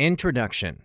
Introduction.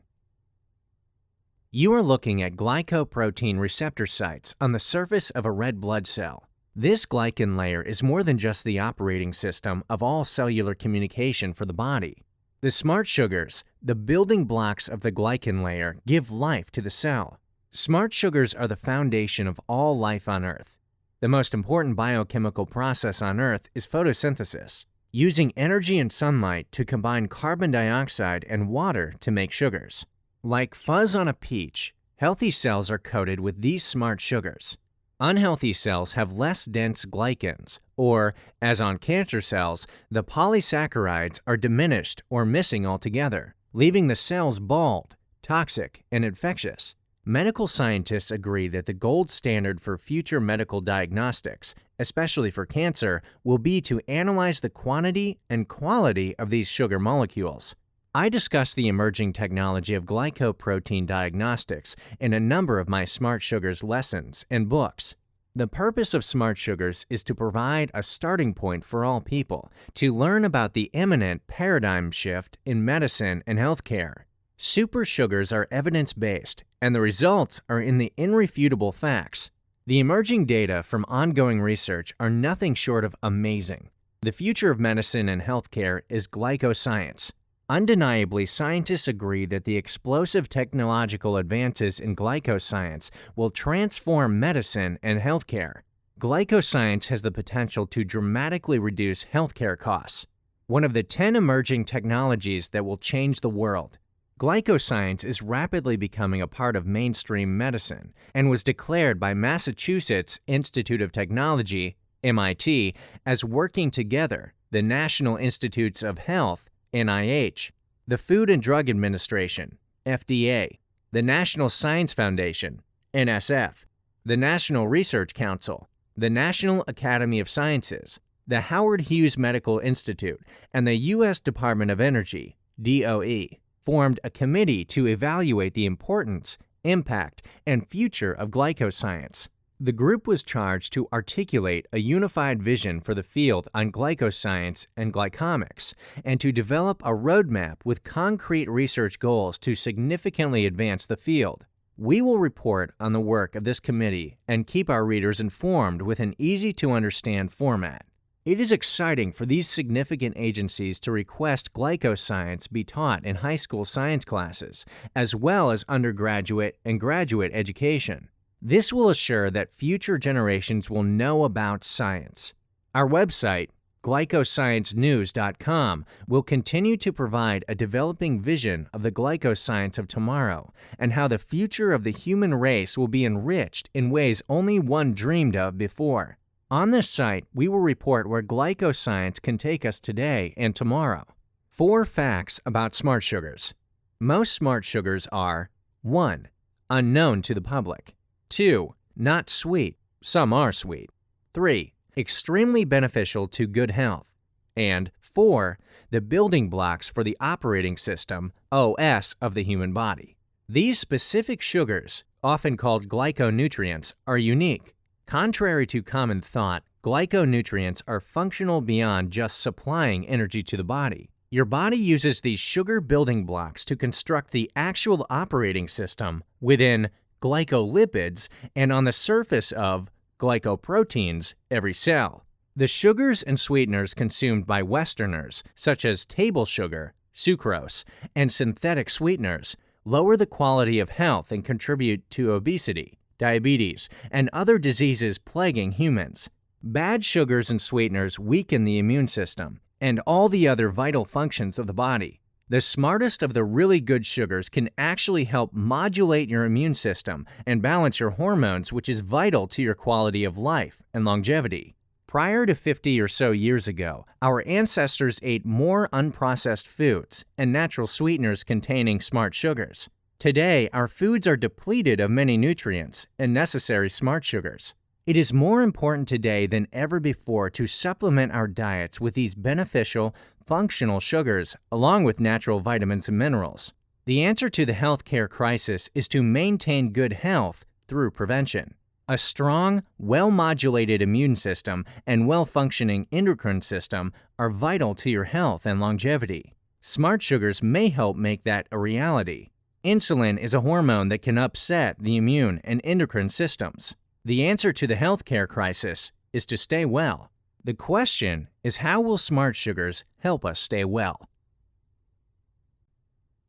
You are looking at glycoprotein receptor sites on the surface of a red blood cell. This glycan layer is more than just the operating system of all cellular communication for the body. The smart sugars, the building blocks of the glycan layer, give life to the cell. Smart sugars are the foundation of all life on Earth. The most important biochemical process on Earth is photosynthesis, using energy and sunlight to combine carbon dioxide and water to make sugars. Like fuzz on a peach, healthy cells are coated with these smart sugars. Unhealthy cells have less dense glycans, or, as on cancer cells, the polysaccharides are diminished or missing altogether, leaving the cells bald, toxic, and infectious. Medical scientists agree that the gold standard for future medical diagnostics, especially for cancer, will be to analyze the quantity and quality of these sugar molecules. I discuss the emerging technology of glycoprotein diagnostics in a number of my Smart Sugars lessons and books. The purpose of Smart Sugars is to provide a starting point for all people to learn about the imminent paradigm shift in medicine and healthcare. Super sugars are evidence-based, and the results are in the irrefutable facts. The emerging data from ongoing research are nothing short of amazing. The future of medicine and healthcare is glycoscience. Undeniably, scientists agree that the explosive technological advances in glycoscience will transform medicine and healthcare. Glycoscience has the potential to dramatically reduce healthcare costs, one of the 10 emerging technologies that will change the world. Glycoscience is rapidly becoming a part of mainstream medicine and was declared by Massachusetts Institute of Technology, MIT, as working together, the National Institutes of Health, NIH, the Food and Drug Administration, FDA, the National Science Foundation, NSF, the National Research Council, the National Academy of Sciences, the Howard Hughes Medical Institute, and the U.S. Department of Energy, DOE, formed a committee to evaluate the importance, impact, and future of glycoscience. The group was charged to articulate a unified vision for the field on glycoscience and glycomics, and to develop a roadmap with concrete research goals to significantly advance the field. We will report on the work of this committee and keep our readers informed with an easy-to-understand format. It is exciting for these significant agencies to request glycoscience be taught in high school science classes, as well as undergraduate and graduate education. This will assure that future generations will know about science. Our website, glycosciencenews.com, will continue to provide a developing vision of the glycoscience of tomorrow and how the future of the human race will be enriched in ways only one dreamed of before. On this site, we will report where glycoscience can take us today and tomorrow. 4 facts about smart sugars. Most smart sugars are 1. Unknown to the public. 2. Not sweet. Some are sweet. 3. Extremely beneficial to good health. And 4. The building blocks for the operating system, OS, of the human body. These specific sugars, often called glyconutrients, are unique. Contrary to common thought, glyconutrients are functional beyond just supplying energy to the body. Your body uses these sugar building blocks to construct the actual operating system within glycolipids and on the surface of glycoproteins, every cell. The sugars and sweeteners consumed by Westerners, such as table sugar, sucrose, and synthetic sweeteners, lower the quality of health and contribute to obesity, diabetes, and other diseases plaguing humans. Bad sugars and sweeteners weaken the immune system and all the other vital functions of the body. The smartest of the really good sugars can actually help modulate your immune system and balance your hormones, which is vital to your quality of life and longevity. Prior to 50 or so years ago, our ancestors ate more unprocessed foods and natural sweeteners containing smart sugars. Today, our foods are depleted of many nutrients and necessary smart sugars. It is more important today than ever before to supplement our diets with these beneficial, functional sugars, along with natural vitamins and minerals. The answer to the healthcare crisis is to maintain good health through prevention. A strong, well-modulated immune system and well-functioning endocrine system are vital to your health and longevity. Smart sugars may help make that a reality. Insulin is a hormone that can upset the immune and endocrine systems. The answer to the healthcare crisis is to stay well. The question is, how will smart sugars help us stay well?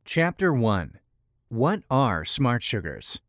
Chapter 1. What are smart sugars?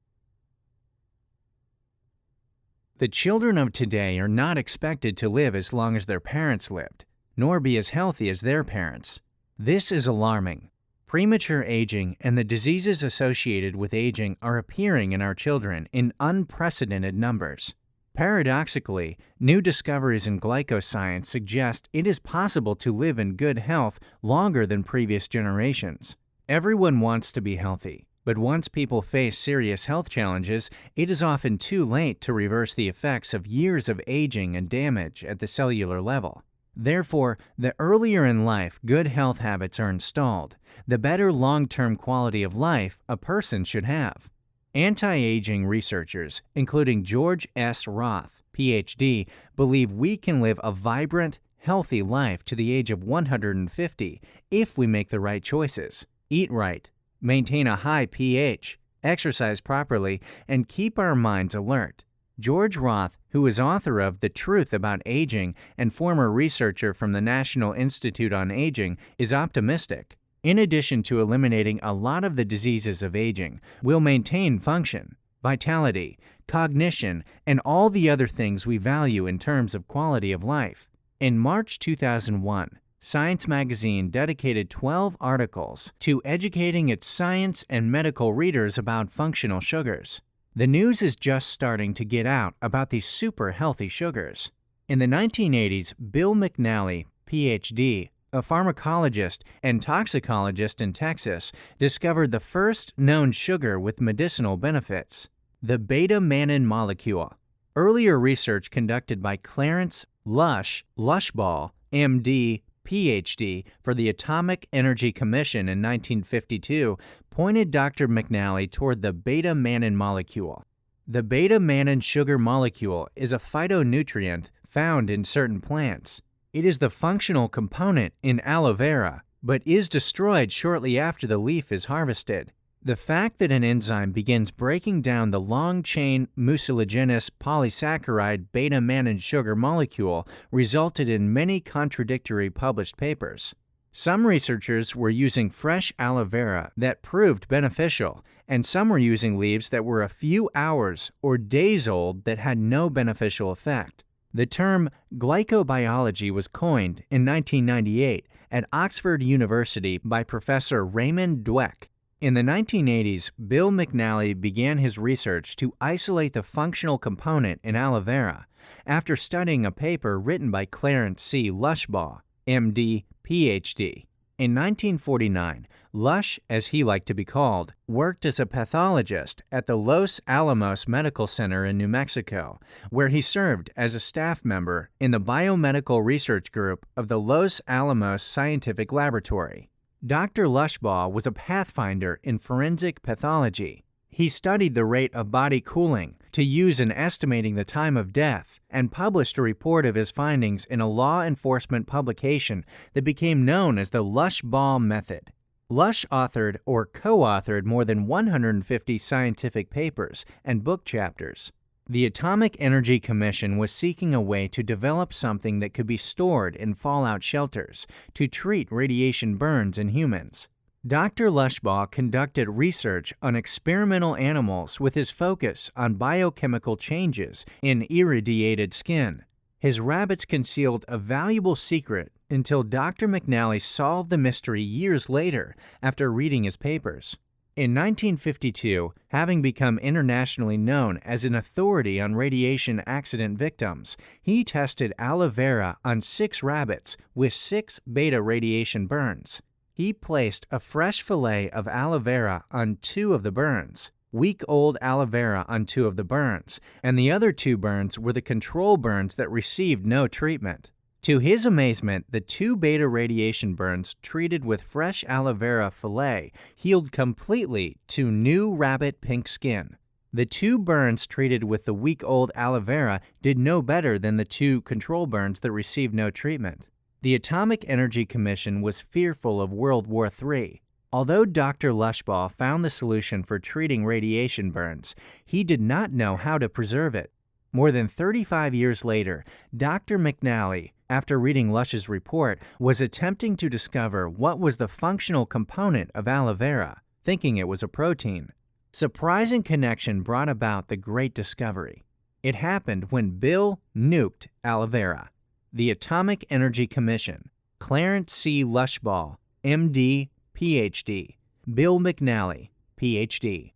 The children of today are not expected to live as long as their parents lived, nor be as healthy as their parents. This is alarming. Premature aging and the diseases associated with aging are appearing in our children in unprecedented numbers. Paradoxically, new discoveries in glycoscience suggest it is possible to live in good health longer than previous generations. Everyone wants to be healthy, but once people face serious health challenges, it is often too late to reverse the effects of years of aging and damage at the cellular level. Therefore, the earlier in life good health habits are installed, the better long-term quality of life a person should have. Anti-aging researchers, including George S. Roth, Ph.D., believe we can live a vibrant, healthy life to the age of 150 if we make the right choices, eat right, maintain a high pH, exercise properly, and keep our minds alert. George Roth, who is author of The Truth About Aging and former researcher from the National Institute on Aging, is optimistic. In addition to eliminating a lot of the diseases of aging, we'll maintain function, vitality, cognition, and all the other things we value in terms of quality of life. In March 2001, Science magazine dedicated 12 articles to educating its science and medical readers about functional sugars. The news is just starting to get out about these super healthy sugars. In the 1980s, Bill McNally, Ph.D., a pharmacologist and toxicologist in Texas, discovered the first known sugar with medicinal benefits, the beta-mannan molecule. Earlier research conducted by Clarence Lushball, M.D., Ph.D., for the Atomic Energy Commission in 1952 pointed Dr. McNally toward the beta-mannan molecule. The beta-mannan sugar molecule is a phytonutrient found in certain plants. It is the functional component in aloe vera, but is destroyed shortly after the leaf is harvested. The fact that an enzyme begins breaking down the long-chain mucilaginous polysaccharide beta-mannan sugar molecule resulted in many contradictory published papers. Some researchers were using fresh aloe vera that proved beneficial, and some were using leaves that were a few hours or days old that had no beneficial effect. The term glycobiology was coined in 1998 at Oxford University by Professor Raymond Dweck. In the 1980s, Bill McNally began his research to isolate the functional component in aloe vera after studying a paper written by Clarence C. Lushball, M.D., Ph.D. In 1949, Lush, as he liked to be called, worked as a pathologist at the Los Alamos Medical Center in New Mexico, where he served as a staff member in the biomedical research group of the Los Alamos Scientific Laboratory. Dr. Lushball was a pathfinder in forensic pathology. He studied the rate of body cooling to use in estimating the time of death and published a report of his findings in a law enforcement publication that became known as the Lushball method. Lush authored or co-authored more than 150 scientific papers and book chapters. The Atomic Energy Commission was seeking a way to develop something that could be stored in fallout shelters to treat radiation burns in humans. Dr. Lushball conducted research on experimental animals with his focus on biochemical changes in irradiated skin. His rabbits concealed a valuable secret until Dr. McNally solved the mystery years later after reading his papers. In 1952, having become internationally known as an authority on radiation accident victims, he tested aloe vera on 6 rabbits with 6 beta radiation burns. He placed a fresh fillet of aloe vera on 2 of the burns, week-old aloe vera on 2 of the burns, and the other 2 burns were the control burns that received no treatment. To his amazement, the 2 beta radiation burns treated with fresh aloe vera fillet healed completely to new rabbit pink skin. The 2 burns treated with the week-old aloe vera did no better than the 2 control burns that received no treatment. The Atomic Energy Commission was fearful of World War III. Although Dr. Lushbaugh found the solution for treating radiation burns, he did not know how to preserve it. More than 35 years later, Dr. McNally, after reading Lush's report, was attempting to discover what was the functional component of aloe vera, thinking it was a protein. Surprising connection brought about the great discovery. It happened when Bill nuked aloe vera. The Atomic Energy Commission, Clarence C. Lushbaugh, M.D., Ph.D., Bill McNally, Ph.D.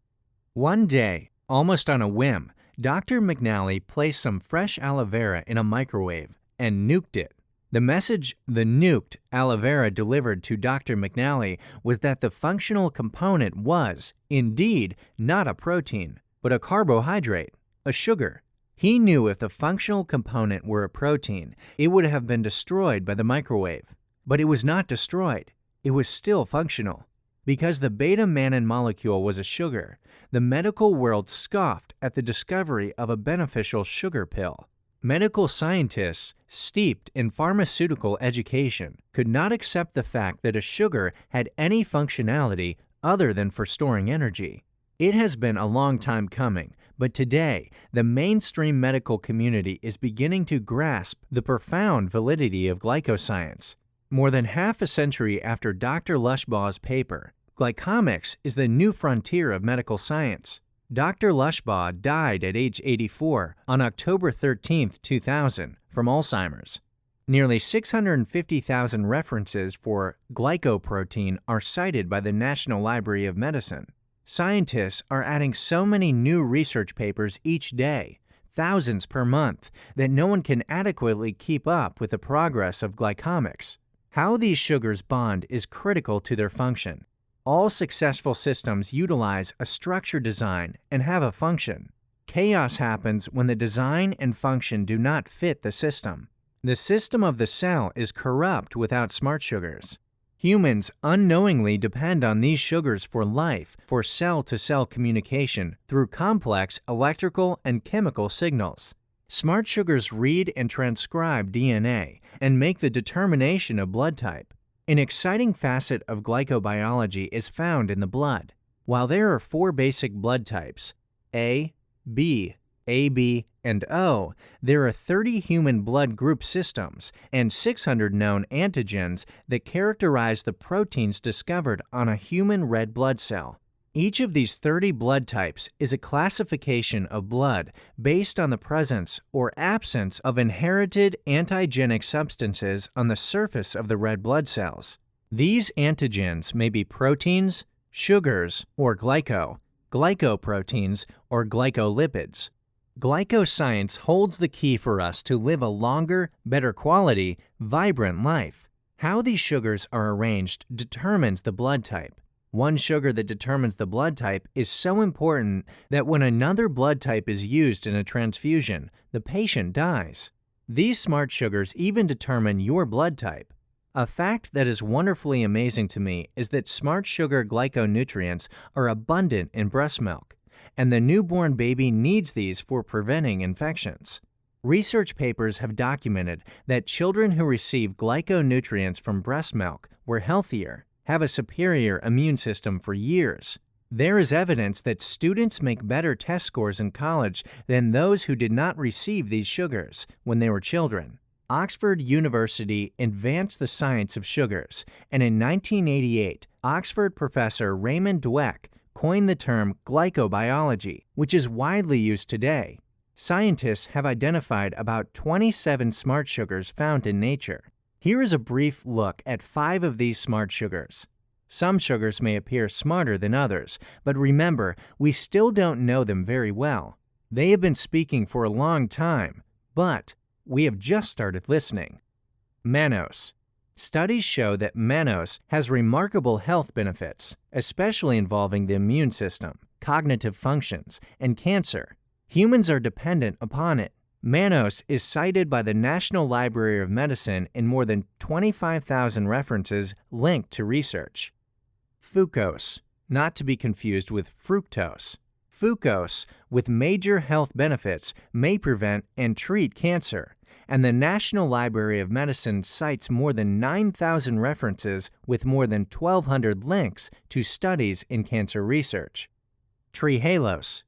One day, almost on a whim, Dr. McNally placed some fresh aloe vera in a microwave and nuked it. The message the nuked aloe vera delivered to Dr. McNally was that the functional component was, indeed, not a protein, but a carbohydrate, a sugar. He knew if the functional component were a protein, it would have been destroyed by the microwave. But it was not destroyed. It was still functional. Because the beta-mannan molecule was a sugar, the medical world scoffed at the discovery of a beneficial sugar pill. Medical scientists, steeped in pharmaceutical education, could not accept the fact that a sugar had any functionality other than for storing energy. It has been a long time coming, but today, the mainstream medical community is beginning to grasp the profound validity of glycoscience. More than half a century after Dr. Lushbaugh's paper, glycomics is the new frontier of medical science. Dr. Lushbaugh died at age 84 on October 13, 2000, from Alzheimer's. Nearly 650,000 references for glycoprotein are cited by the National Library of Medicine. Scientists are adding so many new research papers each day, thousands per month, that no one can adequately keep up with the progress of glycomics. How these sugars bond is critical to their function. All successful systems utilize a structure design and have a function. Chaos happens when the design and function do not fit the system. The system of the cell is corrupt without smart sugars. Humans unknowingly depend on these sugars for life, for cell-to-cell communication through complex electrical and chemical signals. Smart sugars read and transcribe DNA and make the determination of blood type. An exciting facet of glycobiology is found in the blood. While there are 4 basic blood types, A, B, AB, and O, there are 30 human blood group systems and 600 known antigens that characterize the proteins discovered on a human red blood cell. Each of these 30 blood types is a classification of blood based on the presence or absence of inherited antigenic substances on the surface of the red blood cells. These antigens may be proteins, sugars, or glycoproteins, or glycolipids. Glycoscience holds the key for us to live a longer, better quality, vibrant life. How these sugars are arranged determines the blood type. One sugar that determines the blood type is so important that when another blood type is used in a transfusion, the patient dies. These smart sugars even determine your blood type. A fact that is wonderfully amazing to me is that smart sugar glyconutrients are abundant in breast milk, and the newborn baby needs these for preventing infections. Research papers have documented that children who receive glyconutrients from breast milk were healthier, have a superior immune system for years. There is evidence that students make better test scores in college than those who did not receive these sugars when they were children. Oxford University advanced the science of sugars, and in 1988, Oxford professor Raymond Dweck coined the term glycobiology, which is widely used today. Scientists have identified about 27 smart sugars found in nature. Here is a brief look at 5 of these smart sugars. Some sugars may appear smarter than others, but remember, we still don't know them very well. They have been speaking for a long time, but we have just started listening. Manos. Studies show that Manos has remarkable health benefits, especially involving the immune system, cognitive functions, and cancer. Humans are dependent upon it. Manos is cited by the National Library of Medicine in more than 25,000 references linked to research. Fucose, not to be confused with fructose. Fucose, with major health benefits, may prevent and treat cancer. and the National Library of Medicine cites more than 9,000 references with more than 1,200 links to studies in cancer research. Trehalose,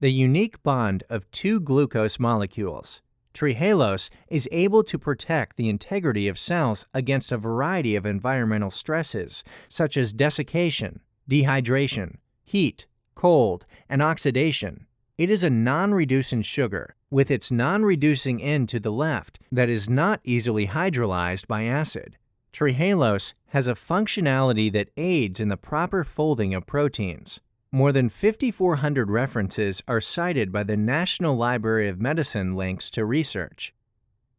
the unique bond of two glucose molecules. Trehalose is able to protect the integrity of cells against a variety of environmental stresses, such as desiccation, dehydration, heat, cold, and oxidation. It is a non-reducing sugar, with its non-reducing end to the left, that is not easily hydrolyzed by acid. Trehalose has a functionality that aids in the proper folding of proteins. More than 5,400 references are cited by the National Library of Medicine links to research.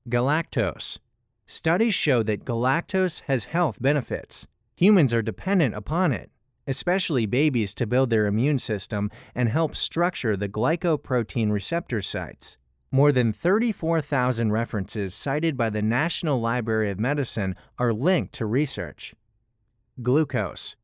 Galactose. Studies show that galactose has health benefits. Humans are dependent upon it, especially babies, to build their immune system and help structure the glycoprotein receptor sites. More than 34,000 references cited by the National Library of Medicine are linked to research. Glucose.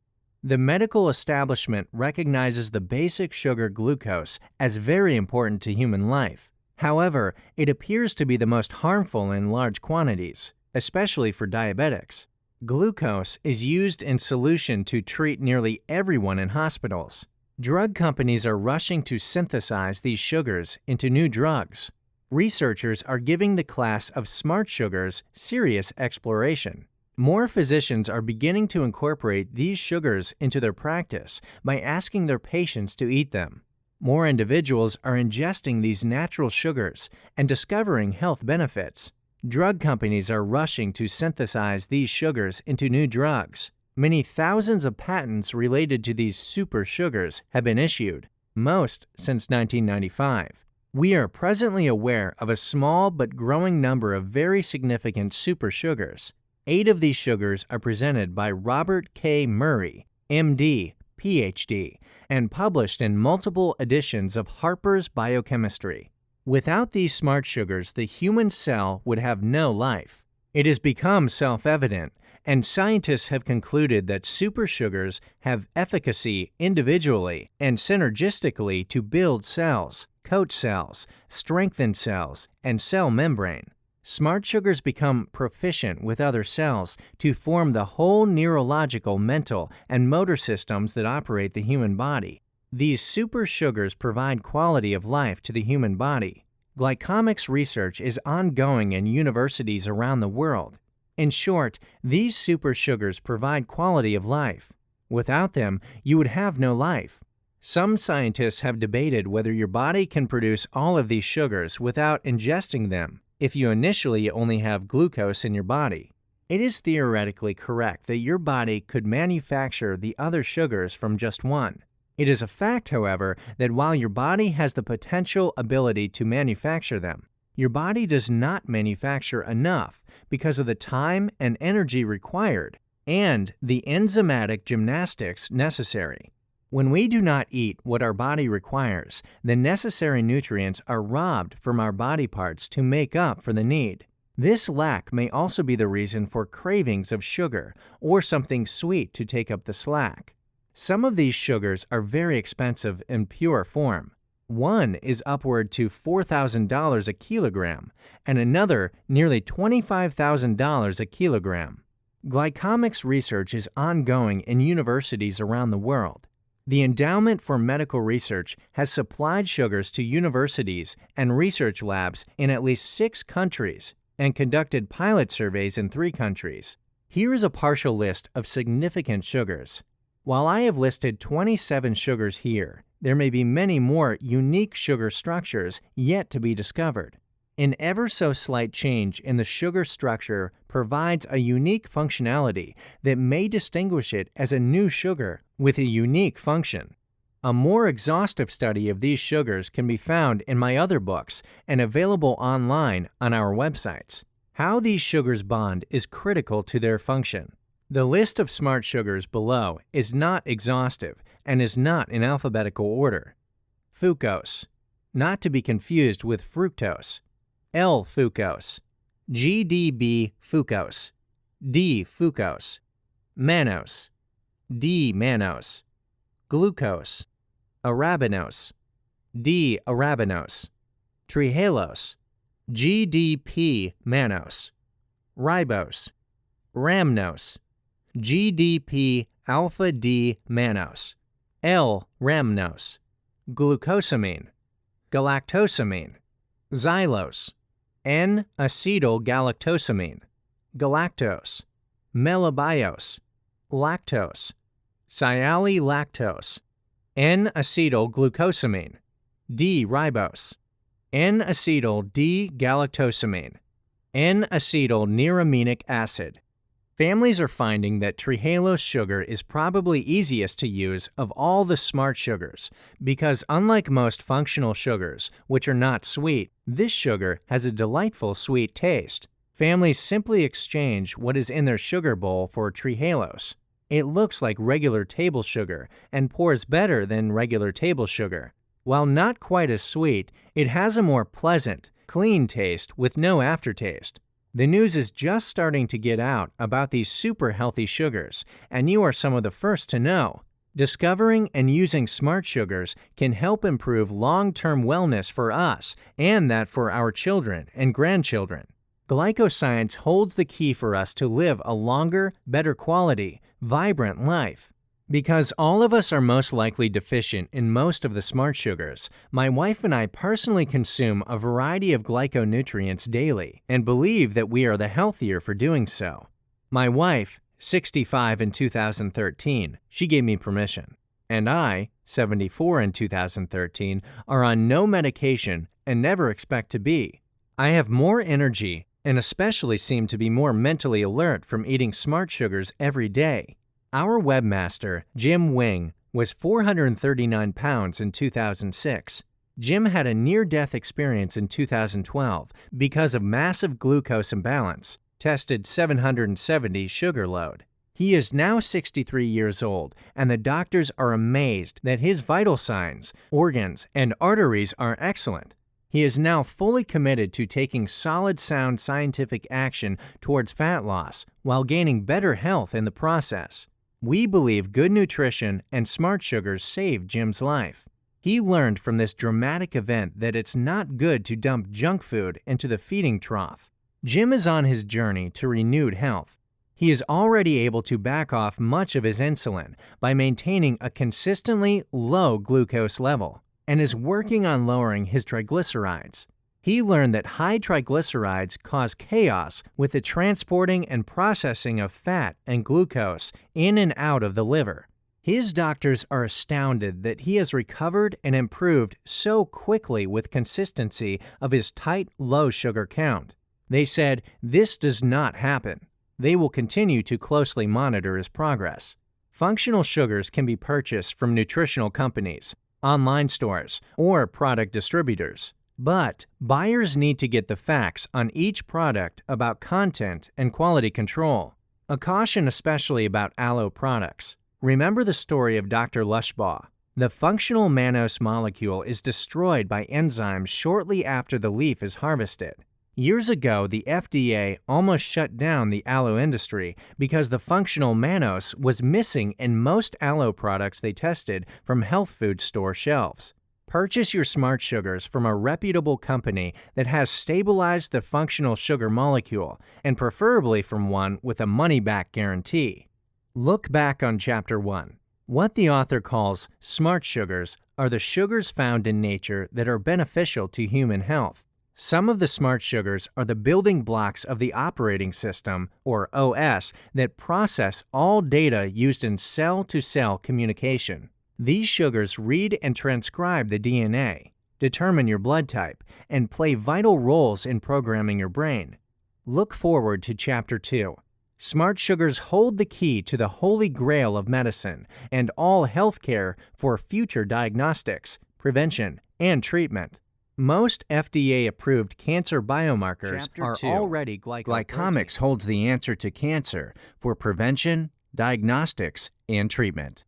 The medical establishment recognizes the basic sugar glucose as very important to human life. However, it appears to be the most harmful in large quantities, especially for diabetics. Glucose is used in solution to treat nearly everyone in hospitals. Drug companies are rushing to synthesize these sugars into new drugs. Researchers are giving the class of smart sugars serious exploration. More physicians are beginning to incorporate these sugars into their practice by asking their patients to eat them. More individuals are ingesting these natural sugars and discovering health benefits. Drug companies are rushing to synthesize these sugars into new drugs. Many thousands of patents related to these super sugars have been issued, most since 1995. We are presently aware of a small but growing number of very significant super sugars. 8 of these sugars are presented by Robert K. Murray, M.D., Ph.D., and published in multiple editions of Harper's Biochemistry. Without these smart sugars, the human cell would have no life. It has become self-evident, and scientists have concluded that supersugars have efficacy individually and synergistically to build cells, coat cells, strengthen cells, and cell membrane. Smart sugars become proficient with other cells to form the whole neurological, mental, and motor systems that operate the human body. These super sugars provide quality of life to the human body. Glycomics research is ongoing in universities around the world. In short, these super sugars provide quality of life. Without them, you would have no life. Some scientists have debated whether your body can produce all of these sugars without ingesting them if you initially only have glucose in your body. It is theoretically correct that your body could manufacture the other sugars from just one. It is a fact, however, that while your body has the potential ability to manufacture them, your body does not manufacture enough because of the time and energy required and the enzymatic gymnastics necessary. When we do not eat what our body requires, the necessary nutrients are robbed from our body parts to make up for the need. This lack may also be the reason for cravings of sugar or something sweet to take up the slack. Some of these sugars are very expensive in pure form. One is upward to $4,000 a kilogram, and another nearly $25,000 a kilogram. Glycomics research is ongoing in universities around the world. The Endowment for Medical Research has supplied sugars to universities and research labs in at least 6 countries and conducted pilot surveys in 3 countries. Here is a partial list of significant sugars. While I have listed 27 sugars here, there may be many more unique sugar structures yet to be discovered. An ever so slight change in the sugar structure provides a unique functionality that may distinguish it as a new sugar with a unique function. A more exhaustive study of these sugars can be found in my other books and available online on our websites. How these sugars bond is critical to their function. The list of smart sugars below is not exhaustive and is not in alphabetical order. Fucose, not to be confused with fructose. L-fucose, GDB-fucose, D-fucose, Manos, D-mannose, glucose, arabinose, D-arabinose, trehalose, GDP Manos, ribose, rhamnose, GDP alpha D Manos, L-rhamnose, glucosamine, galactosamine, xylose, N-acetylgalactosamine, galactose, melibiose, lactose, sialylactose, N-acetylglucosamine, D-ribose, N-acetyl D-galactosamine, N-acetyl-nearaminic acid. Families are finding that trehalose sugar is probably easiest to use of all the smart sugars because unlike most functional sugars, which are not sweet, this sugar has a delightful sweet taste. Families simply exchange what is in their sugar bowl for trehalose. It looks like regular table sugar and pours better than regular table sugar. While not quite as sweet, it has a more pleasant, clean taste with no aftertaste. The news is just starting to get out about these super healthy sugars, and you are some of the first to know. Discovering and using smart sugars can help improve long-term wellness for us and that for our children and grandchildren. Glycoscience holds the key for us to live a longer, better quality, vibrant life. Because all of us are most likely deficient in most of the smart sugars, my wife and I personally consume a variety of glyconutrients daily and believe that we are the healthier for doing so. My wife, 65 in 2013, she gave me permission, and I, 74 in 2013, are on no medication and never expect to be. I have more energy and especially seem to be more mentally alert from eating smart sugars every day. Our webmaster, Jim Wing, was 439 pounds in 2006. Jim had a near-death experience in 2012 because of massive glucose imbalance, tested 770 sugar load. He is now 63 years old, and the doctors are amazed that his vital signs, organs, and arteries are excellent. He is now fully committed to taking solid, sound scientific action towards fat loss while gaining better health in the process. We believe good nutrition and smart sugars saved Jim's life. He learned from this dramatic event that it's not good to dump junk food into the feeding trough. Jim is on his journey to renewed health. He is already able to back off much of his insulin by maintaining a consistently low glucose level and is working on lowering his triglycerides. He learned that high triglycerides cause chaos with the transporting and processing of fat and glucose in and out of the liver. His doctors are astounded that he has recovered and improved so quickly with consistency of his tight, low sugar count. They said, "This does not happen." They will continue to closely monitor his progress. Functional sugars can be purchased from nutritional companies, online stores, or product distributors. But buyers need to get the facts on each product about content and quality control. A caution especially about aloe products. Remember the story of Dr. Lushbaugh. The functional Manos molecule is destroyed by enzymes shortly after the leaf is harvested. Years ago, the FDA almost shut down the aloe industry because the functional Manos was missing in most aloe products they tested from health food store shelves. Purchase your smart sugars from a reputable company that has stabilized the functional sugar molecule, and preferably from one with a money-back guarantee. Look back on Chapter 1. What the author calls smart sugars are the sugars found in nature that are beneficial to human health. Some of the smart sugars are the building blocks of the operating system, or OS, that process all data used in cell-to-cell communication. These sugars read and transcribe the DNA, determine your blood type, and play vital roles in programming your brain. Look forward to Chapter 2. Smart sugars hold the key to the holy grail of medicine and all healthcare for future diagnostics, prevention, and treatment. Most FDA-approved cancer biomarkers are already Glycomics holds the answer to cancer for prevention, diagnostics, and treatment.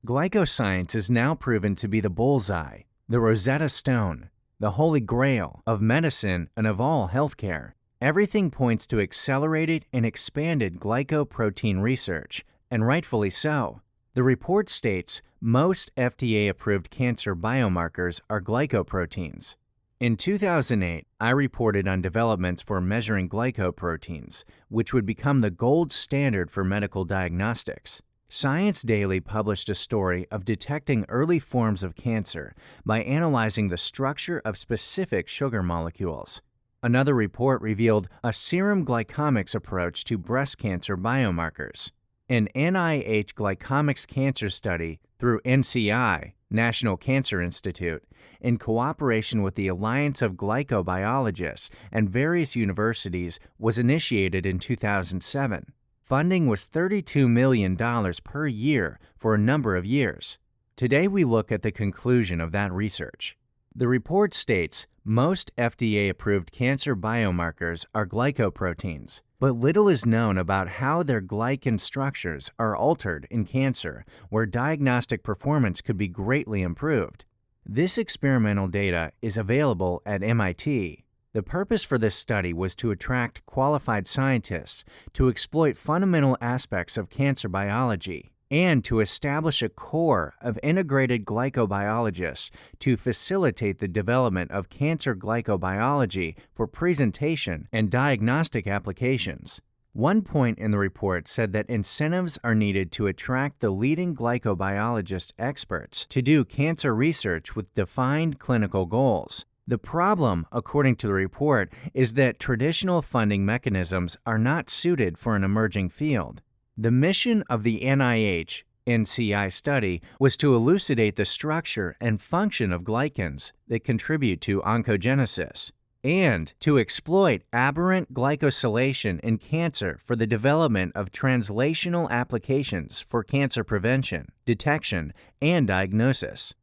Glycoscience is now proven to be the bullseye, the Rosetta Stone, the holy grail of medicine and of all healthcare. Everything points to accelerated and expanded glycoprotein research, and rightfully so. The report states Most FDA-approved cancer biomarkers are glycoproteins. In 2008, I reported on developments for measuring glycoproteins, which would become the gold standard for medical diagnostics. Science Daily published a story of detecting early forms of cancer by analyzing the structure of specific sugar molecules. Another report revealed a serum glycomics approach to breast cancer biomarkers. An NIH glycomics cancer study through NCI, National Cancer Institute, in cooperation with the Alliance of Glycobiologists and various universities, was initiated in 2007. Funding was $32 million per year for a number of years. Today we look at the conclusion of that research. The report states most FDA-approved cancer biomarkers are glycoproteins, but little is known about how their glycan structures are altered in cancer, where diagnostic performance could be greatly improved. This experimental data is available at MIT. The purpose for this study was to attract qualified scientists to exploit fundamental aspects of cancer biology and to establish a core of integrated glycobiologists to facilitate the development of cancer glycobiology for presentation and diagnostic applications. One point in the report said that incentives are needed to attract the leading glycobiologist experts to do cancer research with defined clinical goals. The problem, according to the report, is that traditional funding mechanisms are not suited for an emerging field. The mission of the NIH NCI study was to elucidate the structure and function of glycans that contribute to oncogenesis, and to exploit aberrant glycosylation in cancer for the development of translational applications for cancer prevention, detection, and diagnosis.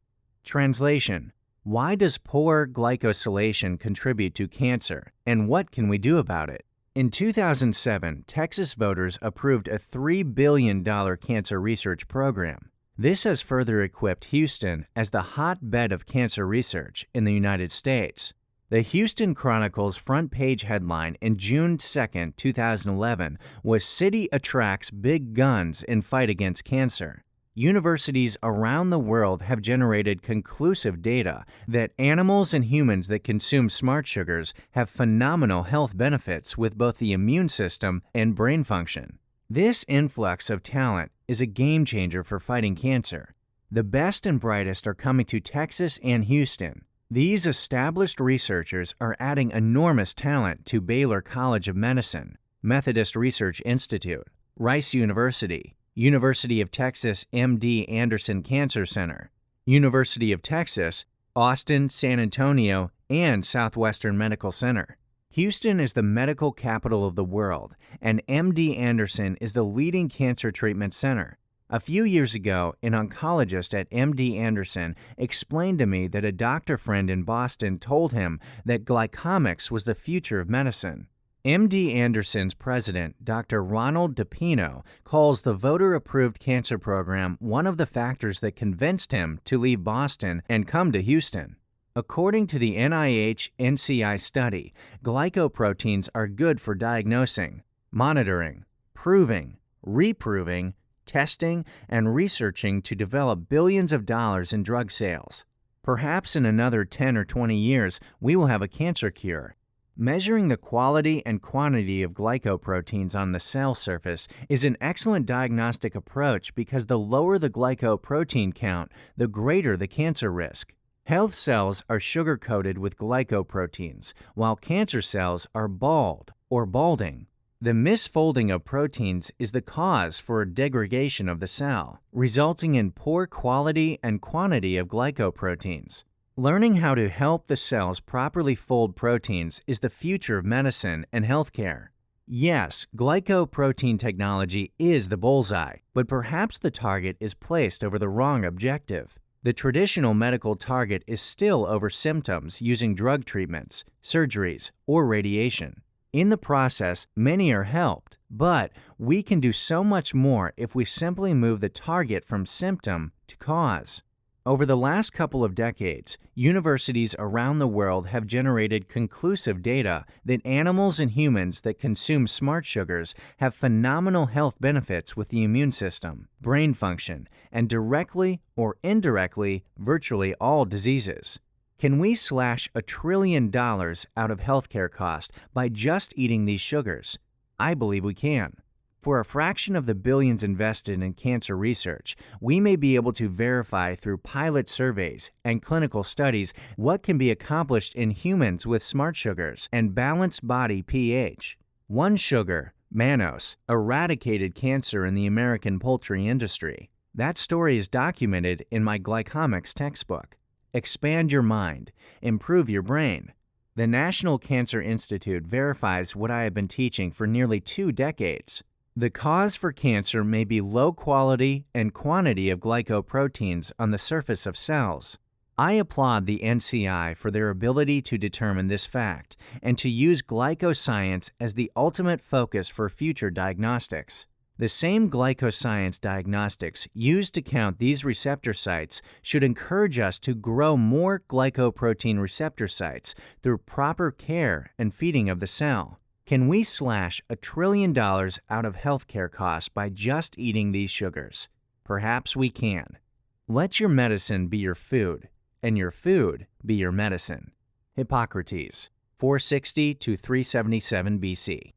Translation: why does poor glycosylation contribute to cancer, and what can we do about it? In 2007, Texas voters approved a $3 billion cancer research program. This has further equipped Houston as the hotbed of cancer research in the United States. The Houston Chronicle's front page headline in June 2, 2011 was "City Attracts Big Guns in Fight Against Cancer." Universities around the world have generated conclusive data that animals and humans that consume smart sugars have phenomenal health benefits with both the immune system and brain function. This influx of talent is a game changer for fighting cancer. The best and brightest are coming to Texas and Houston. These established researchers are adding enormous talent to Baylor College of Medicine, Methodist Research Institute, Rice University, University of Texas MD Anderson Cancer Center, University of Texas, Austin, San Antonio, and Southwestern Medical Center. Houston is the medical capital of the world, and MD Anderson is the leading cancer treatment center. A few years ago, an oncologist at MD Anderson explained to me that a doctor friend in Boston told him that glycomics was the future of medicine. MD Anderson's president, Dr. Ronald DePino, calls the voter-approved cancer program one of the factors that convinced him to leave Boston and come to Houston. According to the NIH NCI study, glycoproteins are good for diagnosing, monitoring, proving, reproving, testing, and researching to develop billions of dollars in drug sales. Perhaps in another 10 or 20 years, we will have a cancer cure. Measuring the quality and quantity of glycoproteins on the cell surface is an excellent diagnostic approach because the lower the glycoprotein count, the greater the cancer risk. Health cells are sugar-coated with glycoproteins, while cancer cells are bald or balding. The misfolding of proteins is the cause for degradation of the cell, resulting in poor quality and quantity of glycoproteins. Learning how to help the cells properly fold proteins is the future of medicine and healthcare. Yes, glycoprotein technology is the bullseye, but perhaps the target is placed over the wrong objective. The traditional medical target is still over symptoms using drug treatments, surgeries, or radiation. In the process, many are helped, but we can do so much more if we simply move the target from symptom to cause. Over the last couple of decades, universities around the world have generated conclusive data that animals and humans that consume smart sugars have phenomenal health benefits with the immune system, brain function, and directly or indirectly virtually all diseases. Can we slash $1 trillion out of healthcare costs by just eating these sugars? I believe we can. For a fraction of the billions invested in cancer research, we may be able to verify through pilot surveys and clinical studies what can be accomplished in humans with smart sugars and balanced body pH. One sugar, Manos, eradicated cancer in the American poultry industry. That story is documented in my glycomics textbook. Expand your mind, improve your brain. The National Cancer Institute verifies what I have been teaching for nearly 2 decades. The cause for cancer may be low quality and quantity of glycoproteins on the surface of cells. I applaud the NCI for their ability to determine this fact and to use glycoscience as the ultimate focus for future diagnostics. The same glycoscience diagnostics used to count these receptor sites should encourage us to grow more glycoprotein receptor sites through proper care and feeding of the cell. Can we slash $1 trillion out of healthcare costs by just eating these sugars? Perhaps we can. Let your medicine be your food, and your food be your medicine. Hippocrates, 460 to 377 BC.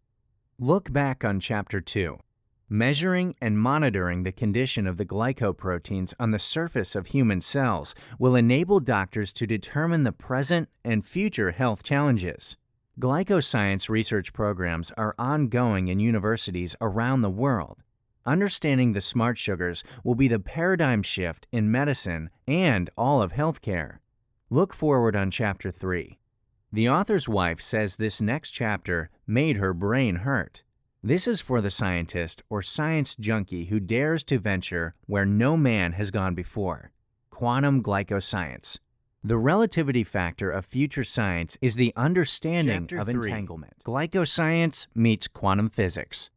Look back on Chapter 2. Measuring and monitoring the condition of the glycoproteins on the surface of human cells will enable doctors to determine the present and future health challenges. Glycoscience research programs are ongoing in universities around the world. Understanding the smart sugars will be the paradigm shift in medicine and all of healthcare. Look forward on Chapter 3. The author's wife says this next chapter made her brain hurt. This is for the scientist or science junkie who dares to venture where no man has gone before. Quantum glycoscience. The relativity factor of future science is the understanding of entanglement. Glycoscience meets quantum physics.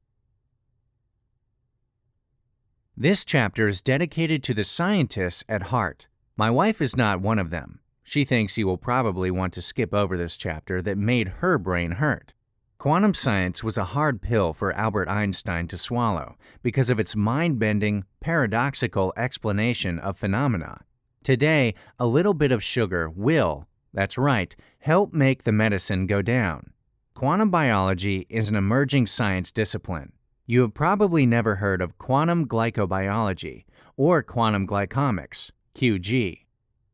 This chapter is dedicated to the scientists at heart. My wife is not one of them. She thinks you will probably want to skip over this chapter that made her brain hurt. Quantum science was a hard pill for Albert Einstein to swallow because of its mind-bending, paradoxical explanation of phenomena. Today, a little bit of sugar will, that's right, help make the medicine go down. Quantum biology is an emerging science discipline. You have probably never heard of quantum glycobiology or quantum glycomics, QG.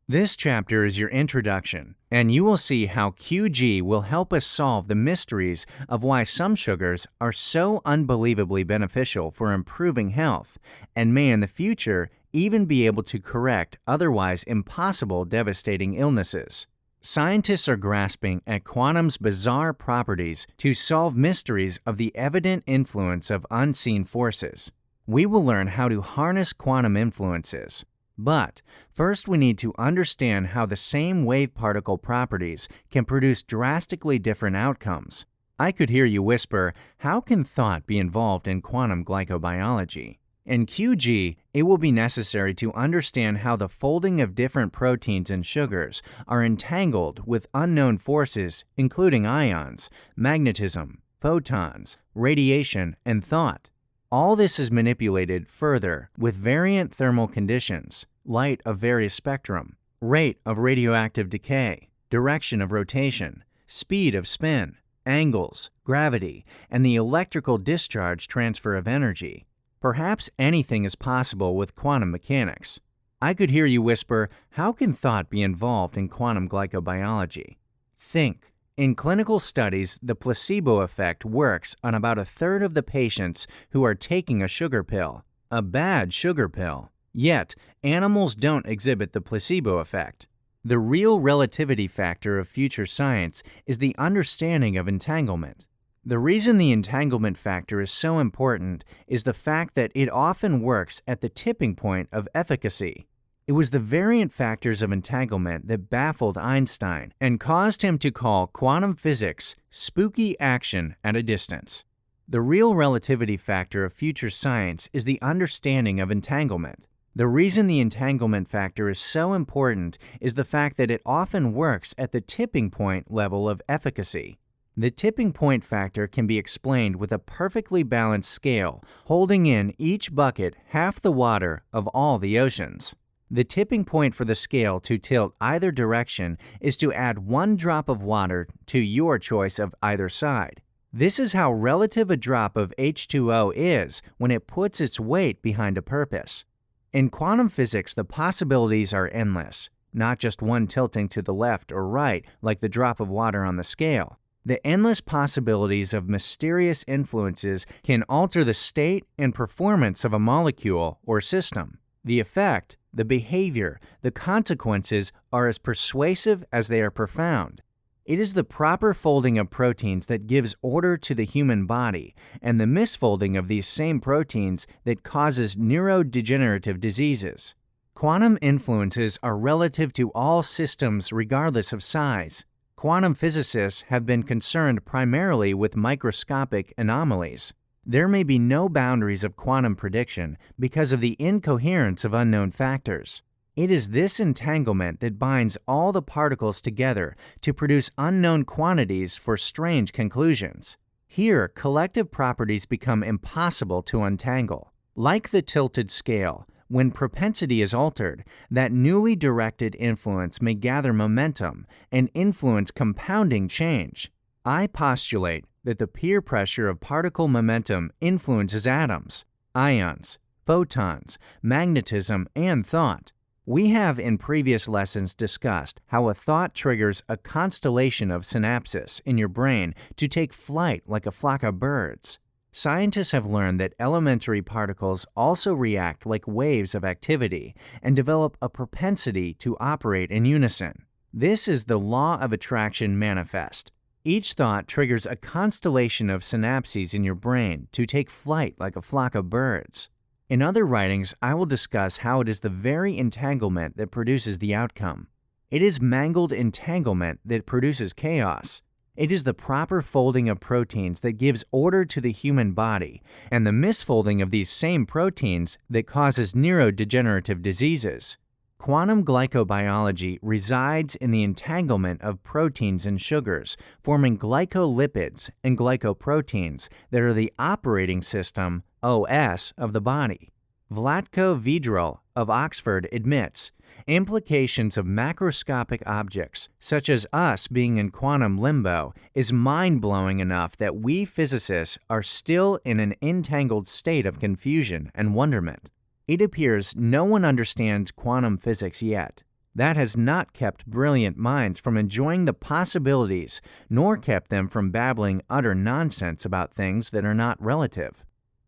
This chapter is your introduction, and you will see how QG will help us solve the mysteries of why some sugars are so unbelievably beneficial for improving health and may in the future even be able to correct otherwise impossible devastating illnesses. Scientists are grasping at quantum's bizarre properties to solve mysteries of the evident influence of unseen forces. We will learn how to harness quantum influences. But first we need to understand how the same wave-particle properties can produce drastically different outcomes. I could hear you whisper, how can thought be involved in quantum glycobiology? In QG, it will be necessary to understand how the folding of different proteins and sugars are entangled with unknown forces, including ions, magnetism, photons, radiation, and thought. All this is manipulated further with variant thermal conditions, light of various spectrum, rate of radioactive decay, direction of rotation, speed of spin, angles, gravity, and the electrical discharge transfer of energy. Perhaps anything is possible with quantum mechanics. I could hear you whisper, how can thought be involved in quantum glycobiology? Think. In clinical studies, the placebo effect works on about 1/3 of the patients who are taking a sugar pill, a bad sugar pill. Yet, animals don't exhibit the placebo effect. The real relativity factor of future science is the understanding of entanglement. The reason the entanglement factor is so important is the fact that it often works at the tipping point of efficacy. It was the variant factors of entanglement that baffled Einstein and caused him to call quantum physics spooky action at a distance. The real relativity factor of future science is the understanding of entanglement. The reason the entanglement factor is so important is the fact that it often works at the tipping point level of efficacy. The tipping point factor can be explained with a perfectly balanced scale, holding in each bucket half the water of all the oceans. The tipping point for the scale to tilt either direction is to add 1 drop of water to your choice of either side. This is how relative a drop of H2O is when it puts its weight behind a purpose. In quantum physics, the possibilities are endless, not just one tilting to the left or right like the drop of water on the scale. The endless possibilities of mysterious influences can alter the state and performance of a molecule or system. The effect, the behavior, the consequences are as persuasive as they are profound. It is the proper folding of proteins that gives order to the human body, and the misfolding of these same proteins that causes neurodegenerative diseases. Quantum influences are relative to all systems regardless of size. Quantum physicists have been concerned primarily with microscopic anomalies. There may be no boundaries of quantum prediction because of the incoherence of unknown factors. It is this entanglement that binds all the particles together to produce unknown quantities for strange conclusions. Here, collective properties become impossible to untangle. Like the tilted scale, when propensity is altered, that newly directed influence may gather momentum and influence compounding change. I postulate that the peer pressure of particle momentum influences atoms, ions, photons, magnetism, and thought. We have in previous lessons discussed how a thought triggers a constellation of synapses in your brain to take flight like a flock of birds. Scientists have learned that elementary particles also react like waves of activity and develop a propensity to operate in unison. This is the law of attraction manifest. Each thought triggers a constellation of synapses in your brain to take flight like a flock of birds. In other writings, I will discuss how it is the very entanglement that produces the outcome. It is mangled entanglement that produces chaos. It is the proper folding of proteins that gives order to the human body, and the misfolding of these same proteins that causes neurodegenerative diseases. Quantum glycobiology resides in the entanglement of proteins and sugars, forming glycolipids and glycoproteins that are the operating system, OS, of the body. Vlatko Vidril of Oxford admits implications of macroscopic objects, such as us being in quantum limbo, is mind-blowing enough that we physicists are still in an entangled state of confusion and wonderment. It appears no one understands quantum physics yet. That has not kept brilliant minds from enjoying the possibilities, nor kept them from babbling utter nonsense about things that are not relative.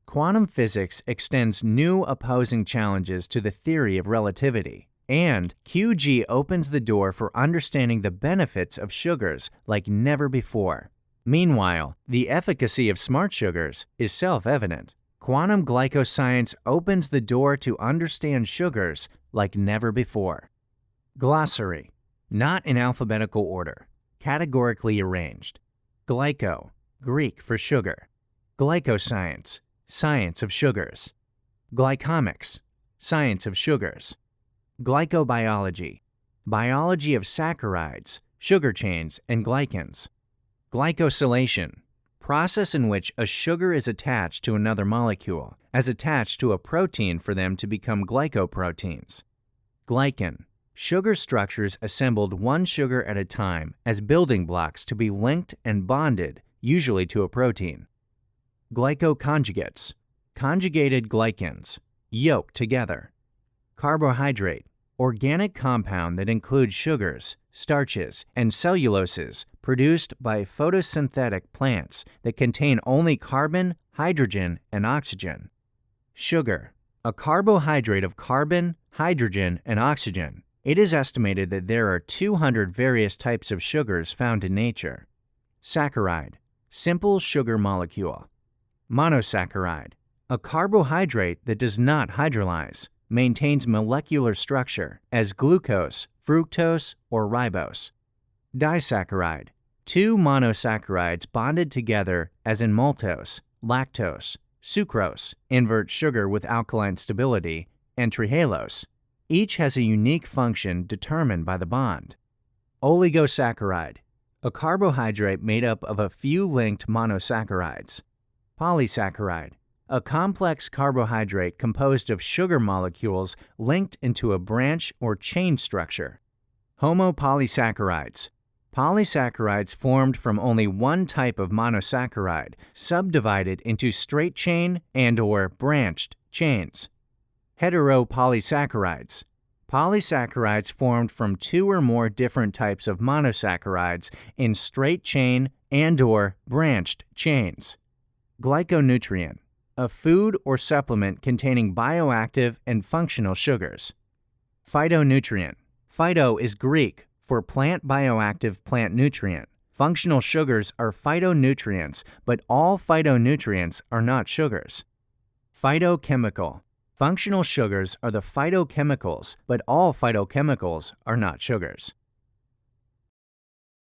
Quantum physics extends new opposing challenges to the theory of relativity, and QG opens the door for understanding the benefits of sugars like never before. Meanwhile, the efficacy of smart sugars is self-evident. Quantum glycoscience opens the door to understand sugars like never before. Glossary. Not in alphabetical order. Categorically arranged. Glyco, Greek for sugar. Glycoscience, science of sugars. Glycomics, science of sugars. Glycobiology, biology of saccharides, sugar chains, and glycans. Glycosylation, process in which a sugar is attached to another molecule, as attached to a protein for them to become glycoproteins. Glycan, sugar structures assembled one sugar at a time as building blocks to be linked and bonded, usually to a protein. Glycoconjugates, conjugated glycans, yoked together. Carbohydrate, organic compound that includes sugars, starches, and celluloses produced by photosynthetic plants that contain only carbon, hydrogen, and oxygen. Sugar, a carbohydrate of carbon, hydrogen, and oxygen. It is estimated that there are 200 various types of sugars found in nature. Saccharide, simple sugar molecule. Monosaccharide, a carbohydrate that does not hydrolyze, maintains molecular structure as glucose, fructose, or ribose. Disaccharide, two monosaccharides bonded together as in maltose, lactose, sucrose, invert sugar with alkaline stability, and trihalose. Each has a unique function determined by the bond. Oligosaccharide, a carbohydrate made up of a few linked monosaccharides. Polysaccharide, a complex carbohydrate composed of sugar molecules linked into a branch or chain structure. Homopolysaccharides, polysaccharides formed from only one type of monosaccharide, subdivided into straight chain and/or branched chains. Heteropolysaccharides, polysaccharides formed from two or more different types of monosaccharides in straight chain and/or branched chains. Glyconutrient, a food or supplement containing bioactive and functional sugars. Phytonutrient, phyto is Greek for plant bioactive plant nutrient. Functional sugars are phytonutrients, but all phytonutrients are not sugars. Phytochemical, functional sugars are the phytochemicals, but all phytochemicals are not sugars.